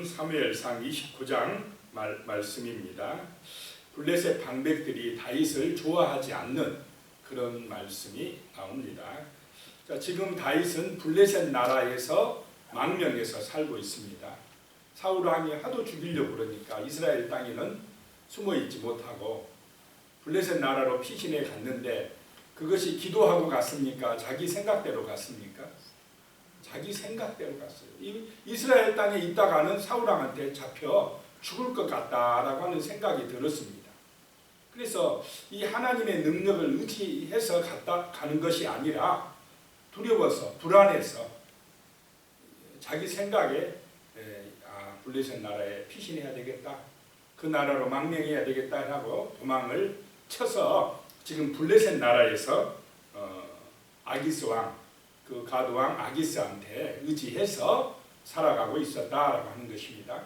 사무엘상 29장 말씀입니다. 블레셋 방백들이 다윗을 좋아하지 않는 그런 말씀이 나옵니다. 자, 지금 다윗은 블레셋 나라에서 망명해서 살고 있습니다. 사울 왕이 하도 죽이려고 그러니까 이스라엘 땅에는 숨어 있지 못하고 블레셋 나라로 피신해 갔는데 그것이 기도하고 갔습니까? 자기 생각대로 갔습니까? 자기 생각대로 갔어요. 이스라엘 땅에 있다가는 사울 왕한테 잡혀 죽을 것 같다라고 하는 생각이 들었습니다. 그래서 이 하나님의 능력을 의지해서 가는 것이 아니라 두려워서 불안해서 자기 생각에 블레셋 나라에 피신해야 되겠다, 그 나라로 망명해야 되겠다 하고 도망을 쳐서 지금 블레셋 나라에서 아기스 왕, 그 가드 왕 아기스한테 의지해서 살아가고 있었다라고 하는 것입니다.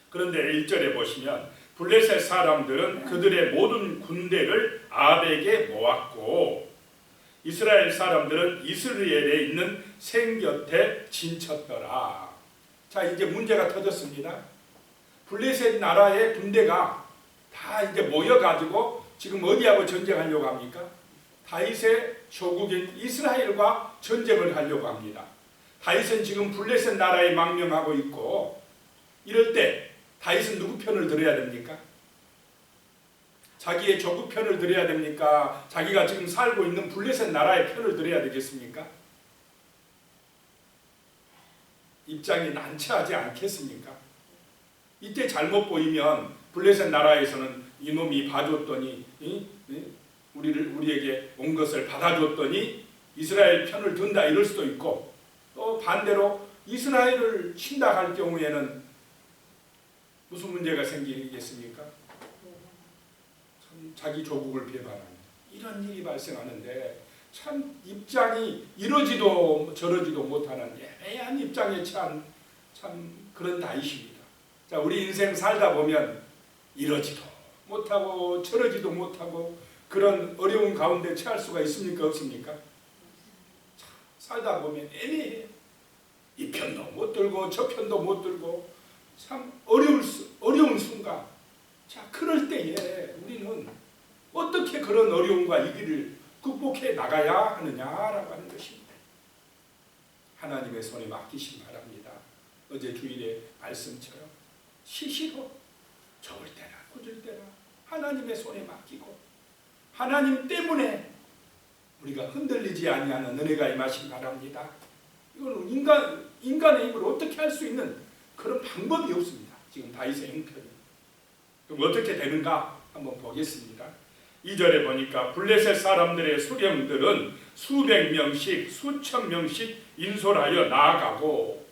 그런데 1절에 보시면 블레셋 사람들은 그들의 모든 군대를 아벡에 모았고 이스라엘 사람들은 이스라엘에 있는 생 곁에 진쳤더라. 자, 이제 문제가 터졌습니다. 블레셋 나라의 군대가 다 이제 모여가지고 지금 어디하고 전쟁하려고 합니까? 다윗의 조국인 이스라엘과 전쟁을 하려고 합니다. 다윗은 지금 블레셋 나라에 망명하고 있고 이럴 때 다윗은 누구 편을 들어야 됩니까? 자기의 조국 편을 들어야 됩니까? 자기가 지금 살고 있는 블레셋 나라의 편을 들어야 되겠습니까? 입장이 난처하지 않겠습니까? 이때 잘못 보이면 블레셋 나라에서는 이놈이 봐줬더니 우리에게 온 것을 받아줬더니 이스라엘 편을 든다 이럴 수도 있고, 또 반대로 이스라엘을 친다 할 경우에는 무슨 문제가 생기겠습니까? 참 자기 조국을 비방하는 이런 일이 발생하는데 참 입장이 이러지도 저러지도 못하는 애매한 입장에 참 그런 다윗입니다. 자, 우리 인생 살다 보면 이러지도 못하고 저러지도 못하고 그런 어려운 가운데 처할 수가 있습니까? 없습니까? 살다 보면 애매해요. 이 편도 못 들고 저 편도 못 들고 참 어려운 순간. 자, 그럴 때에 우리는 어떻게 그런 어려움과 위기를 극복해 나가야 하느냐라고 하는 것입니다. 하나님의 손에 맡기시기 바랍니다. 어제 주일에 말씀처럼 시시로 좋을 때나 굳을 때나 하나님의 손에 맡기고 하나님 때문에 우리가 흔들리지 아니하는 은혜가 임하시기 바랍니다. 이거는 인간의 힘으로 어떻게 할 수 있는 그런 방법이 없습니다. 지금 다윗의 형편이. 그럼 어떻게 되는가 한번 보겠습니다. 2절에 보니까 블레셋 사람들의 수령들은 수백 명씩 수천 명씩 인솔하여 나아가고,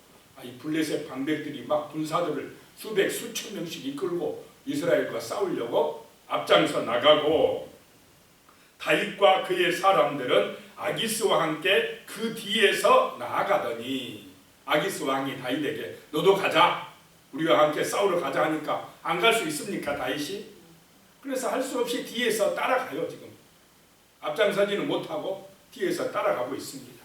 이 블레셋 방백들이 막 군사들을 수백 수천 명씩 이끌고 이스라엘과 싸우려고 앞장서 나가고, 다윗과 그의 사람들은 아기스와 함께 그 뒤에서 나아가더니, 아기스 왕이 다윗에게 너도 가자, 우리와 함께 싸우러 가자 하니까 안 갈 수 있습니까 다윗이? 그래서 할 수 없이 뒤에서 따라가요. 지금 앞장서지는 못하고 뒤에서 따라가고 있습니다.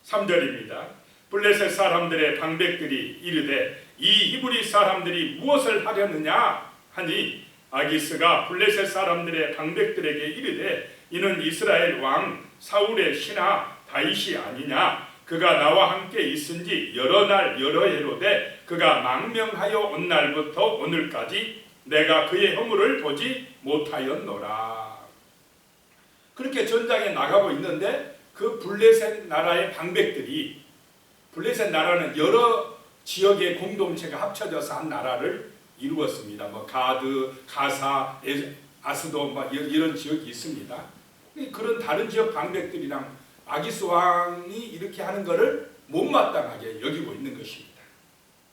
3절입니다. 블레셋 사람들의 방백들이 이르되 이 히브리 사람들이 무엇을 하려느냐 하니 아기스가 블레셋 사람들의 방백들에게 이르되 이는 이스라엘 왕 사울의 신하 다윗이 아니냐. 그가 나와 함께 있은지 여러 날 여러 해로되 그가 망명하여 온 날부터 오늘까지 내가 그의 허물을 보지 못하였노라. 그렇게 전장에 나가고 있는데 그 블레셋 나라의 방백들이, 블레셋 나라는 여러 지역의 공동체가 합쳐져서 한 나라를 이루었습니다. 뭐 가드, 가사, 아스도 뭐 이런 지역이 있습니다. 그런 다른 지역 방백들이랑 아기스 왕이 이렇게 하는 것을 못마땅하게 여기고 있는 것입니다.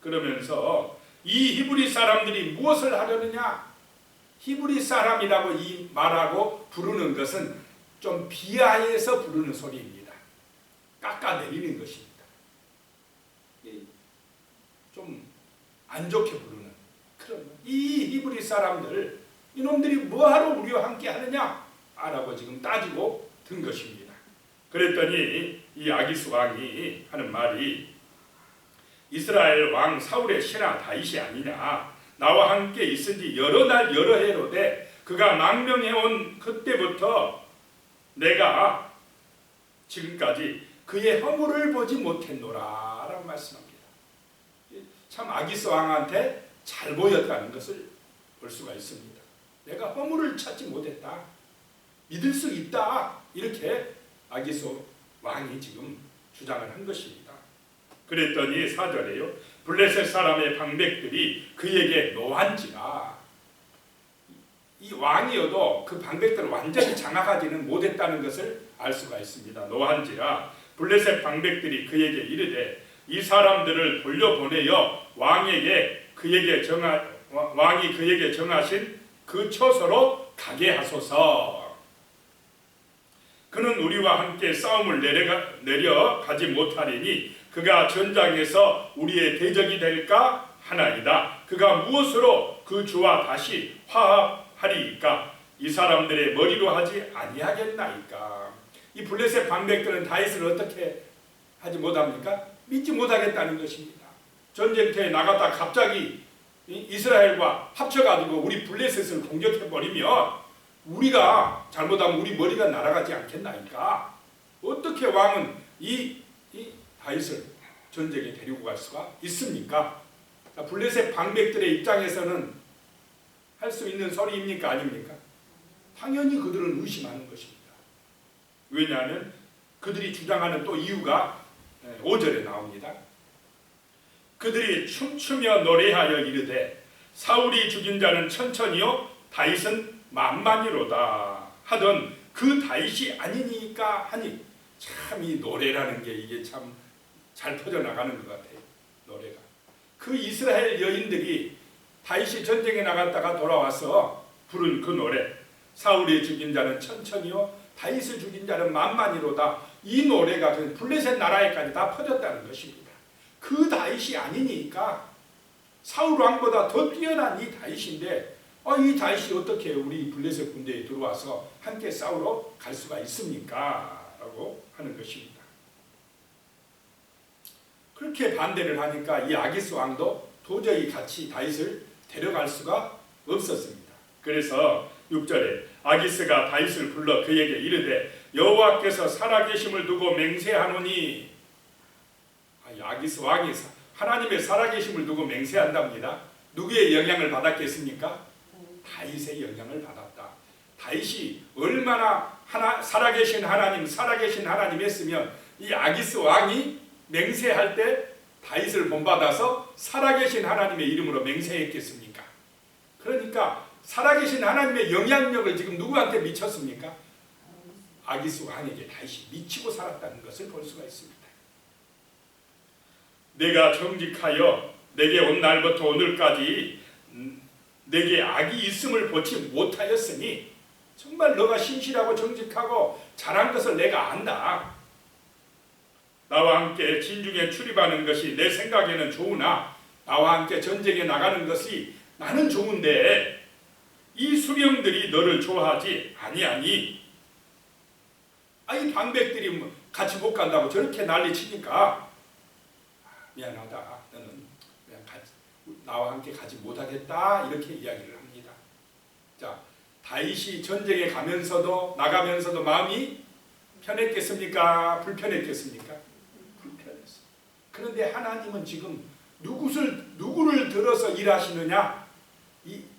그러면서 이 히브리 사람들이 무엇을 하려느냐? 히브리 사람이라고 이 말하고 부르는 것은 좀 비하해서 부르는 소리입니다. 깎아내리는 것입니다. 좀 안 좋게 부르는 그런, 이 히브리 사람들 이놈들이 뭐하러 우리와 함께 하느냐? 라고 지금 따지고 든 것입니다. 그랬더니 이 아기스 왕이 하는 말이 이스라엘 왕 사울의 신하 다윗이 아니냐. 나와 함께 있은 지 여러 날 여러 해로되 그가 망명해온 그때부터 내가 지금까지 그의 허물을 보지 못했노라 라고 말씀합니다. 참 아기스 왕한테 잘 보였다는 것을 볼 수가 있습니다. 내가 허물을 찾지 못했다, 믿을 수 있다, 이렇게 아기스 왕이 지금 주장을 한 것입니다. 그랬더니 4절에요. 블레셋 사람의 방백들이 그에게 노한지라. 이 왕이어도 그 방백들을 완전히 장악하지는 못했다는 것을 알 수가 있습니다. 노한지라 블레셋 방백들이 그에게 이르되 이 사람들을 돌려보내어 왕이 그에게 정하신 그 처소로 가게 하소서. 그는 우리와 함께 싸움을 내려가지 못하리니 그가 전장에서 우리의 대적이 될까 하나이다. 그가 무엇으로 그 주와 다시 화합하리이까? 이 사람들의 머리로 하지 아니하겠나이까? 이 블레셋 방백들은 다윗을 어떻게 하지 못합니까? 믿지 못하겠다는 것입니다. 전쟁터에 나갔다 갑자기 이스라엘과 합쳐가지고 우리 블레셋을 공격해버리면 우리가 잘못하면 우리 머리가 날아가지 않겠나이까? 어떻게 왕은 이 다윗을 전쟁에 데리고 갈 수가 있습니까? 블레셋 방백들의 입장에서는 할 수 있는 소리입니까? 아닙니까? 당연히 그들은 의심하는 것입니다. 왜냐하면 그들이 주장하는 또 이유가 5절에 나옵니다. 그들이 춤추며 노래하여 이르되 사울이 죽인 자는 천천히요 다윗은 만만이로다 하던 그 다윗이 아니니까 하니, 참 이 노래라는 게 이게 참 잘 퍼져나가는 것 같아요. 노래가 그 이스라엘 여인들이 다윗이 전쟁에 나갔다가 돌아와서 부른 그 노래, 사울이 죽인 자는 천천히요 다윗을 죽인 자는 만만이로다, 이 노래가 블레셋 나라에까지 다 퍼졌다는 것입니다. 그 다윗이 아니니까 사울 왕보다 더 뛰어난 이 다윗인데 이 다윗이 어떻게 우리 블레셋 군대에 들어와서 함께 싸우러 갈 수가 있습니까? 라고 하는 것입니다. 그렇게 반대를 하니까 이 아기스 왕도 도저히 같이 다윗을 데려갈 수가 없었습니다. 그래서 6절에 아기스가 다윗을 불러 그에게 이르되 여호와께서 살아계심을 두고 맹세하노니, 아기스 왕이 하나님의 살아계심을 두고 맹세한답니다. 누구의 영향을 받았겠습니까? 다윗의 영향을 받았다. 다윗이 얼마나 살아계신 하나님 했으면 이 아기스 왕이 맹세할 때 다윗을 본받아서 살아계신 하나님의 이름으로 맹세했겠습니까? 그러니까 살아계신 하나님의 영향력을 지금 누구한테 미쳤습니까? 아기스 왕에게 다윗이 미치고 살았다는 것을 볼 수가 있습니다. 내가 정직하여 내게 온 날부터 오늘까지 내게 악이 있음을 보지 못하였으니, 정말 너가 신실하고 정직하고 잘한 것을 내가 안다. 나와 함께 진중에 출입하는 것이 내 생각에는 좋으나 나와 함께 전쟁에 나가는 것이 나는 좋은데 이 수령들이 너를 좋아하지 아니하니, 이 방백들이 같이 못 간다고 저렇게 난리치니까 미안하다, 너는 그냥 나와 함께 가지 못하겠다, 이렇게 이야기를 합니다. 자, 다윗이 전쟁에 가면서도 나가면서도 마음이 편했겠습니까? 불편했겠습니까? 불편했어요. 그런데 하나님은 지금 누구를 들어서 일하시느냐?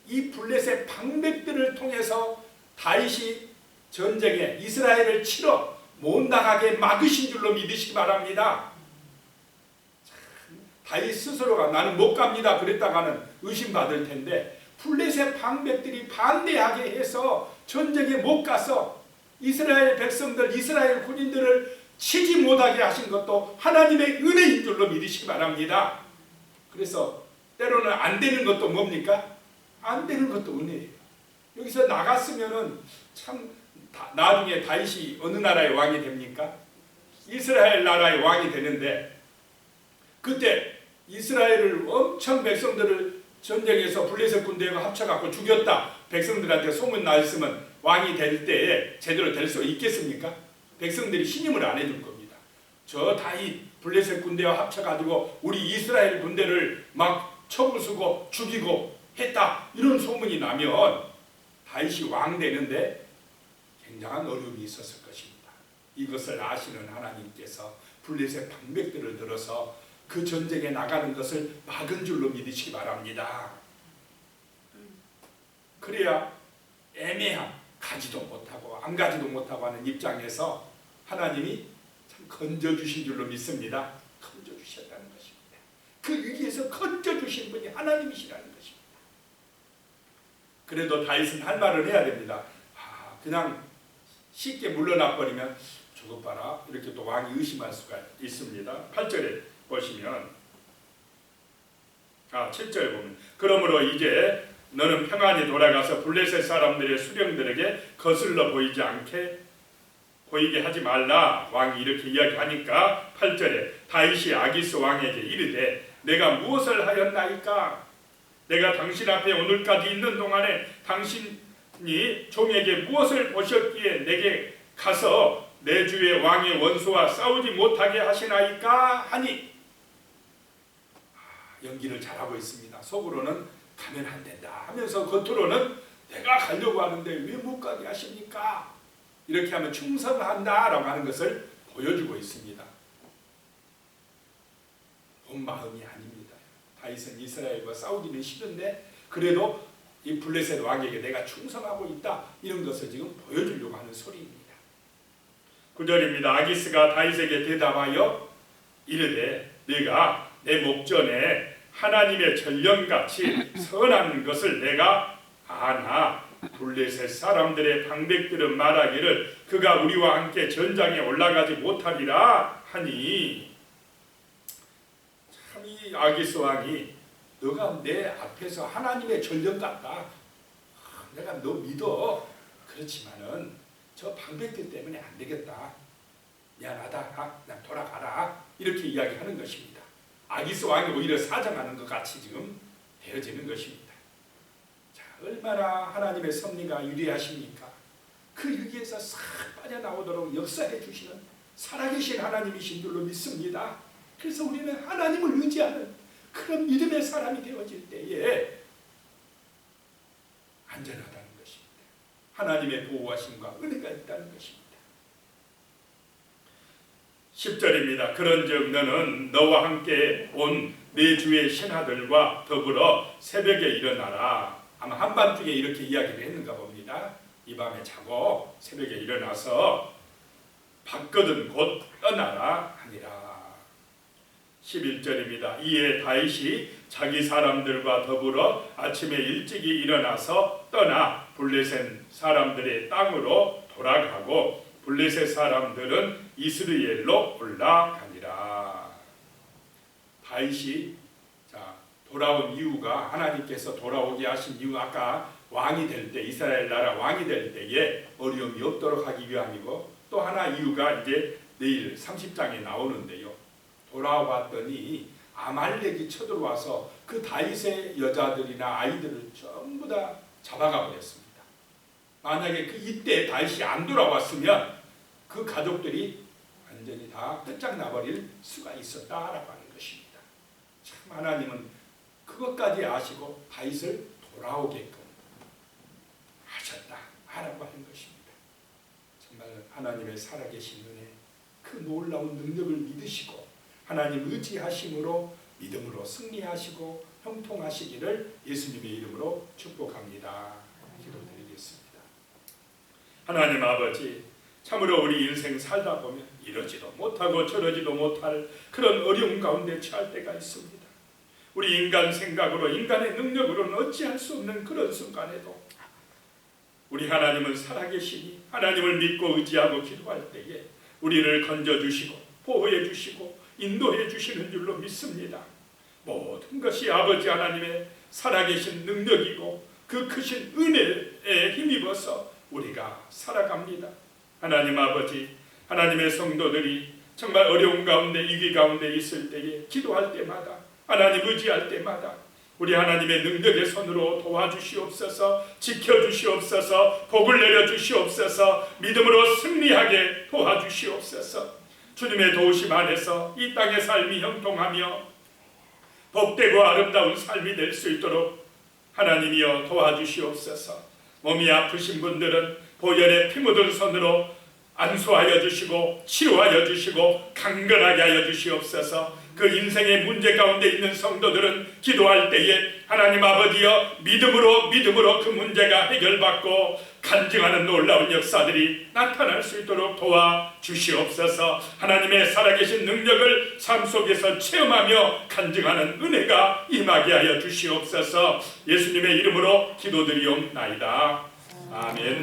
이 블레셋 방백들을 통해서 다윗이 전쟁에 이스라엘을 치러 못 나가게 막으신 줄로 믿으시기 바랍니다. 다윗 스스로가 나는 못 갑니다 그랬다가는 의심받을 텐데, 블레셋 방백들이 반대하게 해서 전쟁에 못 가서 이스라엘 백성들, 이스라엘 군인들을 치지 못하게 하신 것도 하나님의 은혜인 줄로 믿으시기 바랍니다. 그래서 때로는 안 되는 것도 뭡니까? 안 되는 것도 은혜예요. 여기서 나갔으면은 참 나중에 다윗이 어느 나라의 왕이 됩니까? 이스라엘 나라의 왕이 되는데, 그때 이스라엘을 엄청 백성들을 전쟁에서 블레셋 군대와 합쳐갖고 죽였다, 백성들한테 소문 나 있으면 왕이 될 때에 제대로 될 수 있겠습니까? 백성들이 신임을 안 해줄 겁니다. 저 다윗 블레셋 군대와 합쳐가지고 우리 이스라엘 군대를 막 쳐부수고 죽이고 했다, 이런 소문이 나면 다윗이 왕 되는데 굉장한 어려움이 있었을 것입니다. 이것을 아시는 하나님께서 블레셋 방백들을 들어서 그 전쟁에 나가는 것을 막은 줄로 믿으시기 바랍니다. 그래야 애매한, 가지도 못하고 안 가지도 못하고 하는 입장에서 하나님이 참 건져주신 줄로 믿습니다. 건져주셨다는 것입니다. 그 위기에서 건져주신 분이 하나님이시라는 것입니다. 그래도 다윗은 할 말을 해야 됩니다. 그냥 쉽게 물러나 버리면 저것 봐라, 이렇게 또 왕이 의심할 수가 있습니다. 8절에 보시면 7절에 보면 그러므로 이제 너는 평안히 돌아가서 블레셋 사람들의 수령들에게 거슬러 보이게 하지 말라. 왕이 이렇게 이야기하니까 8절에 다윗이 아기스 왕에게 이르되 내가 무엇을 하였나이까? 내가 당신 앞에 오늘까지 있는 동안에 당신이 종에게 무엇을 보셨기에 내게 가서 내 주의 왕의 원수와 싸우지 못하게 하시나이까? 하니 연기를 잘하고 있습니다. 속으로는 가면 안 된다 하면서 겉으로는 내가 가려고 하는데 왜 못 가게 하십니까? 이렇게 하면 충성한다라고 하는 것을 보여주고 있습니다. 본 마음이 아닙니다. 다윗은 이스라엘과 싸우기는 싫은데 그래도 이 블레셋 왕에게 내가 충성하고 있다, 이런 것을 지금 보여주려고 하는 소리입니다. 9절입니다. 아기스가 다윗에게 대답하여 이르되 네가 내 목전에 하나님의 전령같이 선한 것을 내가 아나 블레셋 사람들의 방백들은 말하기를 그가 우리와 함께 전장에 올라가지 못하리라 하니, 참 이 아기스 왕이 너가 내 앞에서 하나님의 전령 같다, 내가 너 믿어, 그렇지만은 저 방백들 때문에 안 되겠다, 미안하다, 그냥 돌아가라, 이렇게 이야기하는 것입니다. 아기스 왕이 오히려 사정하는 것 같이 지금 되어지는 것입니다. 자, 얼마나 하나님의 섭리가 유리하십니까? 그 위기에서 싹 빠져나오도록 역사해 주시는 살아계신 하나님이신 줄로 믿습니다. 그래서 우리는 하나님을 의지하는 그런 믿음의 사람이 되어질 때에 안전하다는 것입니다. 하나님의 보호하심과 은혜가 있다는 것입니다. 10절입니다. 그런즉 너는 너와 함께 온 네 주의 신하들과 더불어 새벽에 일어나라. 아마 한밤중에 이렇게 이야기를 했는가 봅니다. 이 밤에 자고 새벽에 일어나서 밖거든 곧 떠나라 하니라. 11절입니다. 이에 다윗이 자기 사람들과 더불어 아침에 일찍이 일어나서 떠나 블레셋 사람들의 땅으로 돌아가고 블레셋 사람들은 이스라엘로 올라가니라. 다윗이 돌아온 이유가, 하나님께서 돌아오게 하신 이유, 아까 왕이 될 때, 이스라엘 나라 왕이 될 때에 어려움이 없도록 하기 위함이고, 또 하나 이유가 이제 내일 30장에 나오는데요. 돌아왔더니 아말렉이 쳐들어와서 그 다윗의 여자들이나 아이들을 전부 다 잡아가 버렸습니다. 만약에 이때 다윗이 안 돌아왔으면 그 가족들이 완전히 다 끝장나버릴 수가 있었다라고 하는 것입니다. 참 하나님은 그것까지 아시고 다윗을 돌아오게끔 하셨다 하라고 하는 것입니다. 정말 하나님의 살아계신 은혜, 그 놀라운 능력을 믿으시고 하나님 의지하심으로 믿음으로 승리하시고 형통하시기를 예수님의 이름으로 축복합니다. 기도드리겠습니다. 하나님 아버지, 참으로 우리 인생 살다 보면 이러지도 못하고 저러지도 못할 그런 어려움 가운데 처할 때가 있습니다. 우리 인간 생각으로, 인간의 능력으로는 어찌할 수 없는 그런 순간에도 우리 하나님은 살아계시니 하나님을 믿고 의지하고 기도할 때에 우리를 건져주시고 보호해 주시고 인도해 주시는 줄로 믿습니다. 모든 것이 아버지 하나님의 살아계신 능력이고 그 크신 은혜에 힘입어서 우리가 살아갑니다. 하나님 아버지, 하나님의 성도들이 정말 어려운 가운데, 위기 가운데 있을 때에 기도할 때마다, 하나님 의지할 때마다 우리 하나님의 능력의 손으로 도와주시옵소서, 지켜주시옵소서, 복을 내려주시옵소서, 믿음으로 승리하게 도와주시옵소서. 주님의 도우심 안에서 이 땅의 삶이 형통하며 복되고 아름다운 삶이 될 수 있도록 하나님이여 도와주시옵소서. 몸이 아프신 분들은 보혈의 피 묻은 손으로 안수하여 주시고 치료하여 주시고 강건하게 하여 주시옵소서. 그 인생의 문제 가운데 있는 성도들은 기도할 때에 하나님 아버지여 믿음으로 그 문제가 해결받고 간증하는 놀라운 역사들이 나타날 수 있도록 도와주시옵소서. 하나님의 살아계신 능력을 삶 속에서 체험하며 간증하는 은혜가 임하게 하여 주시옵소서. 예수님의 이름으로 기도드리옵나이다. 아멘.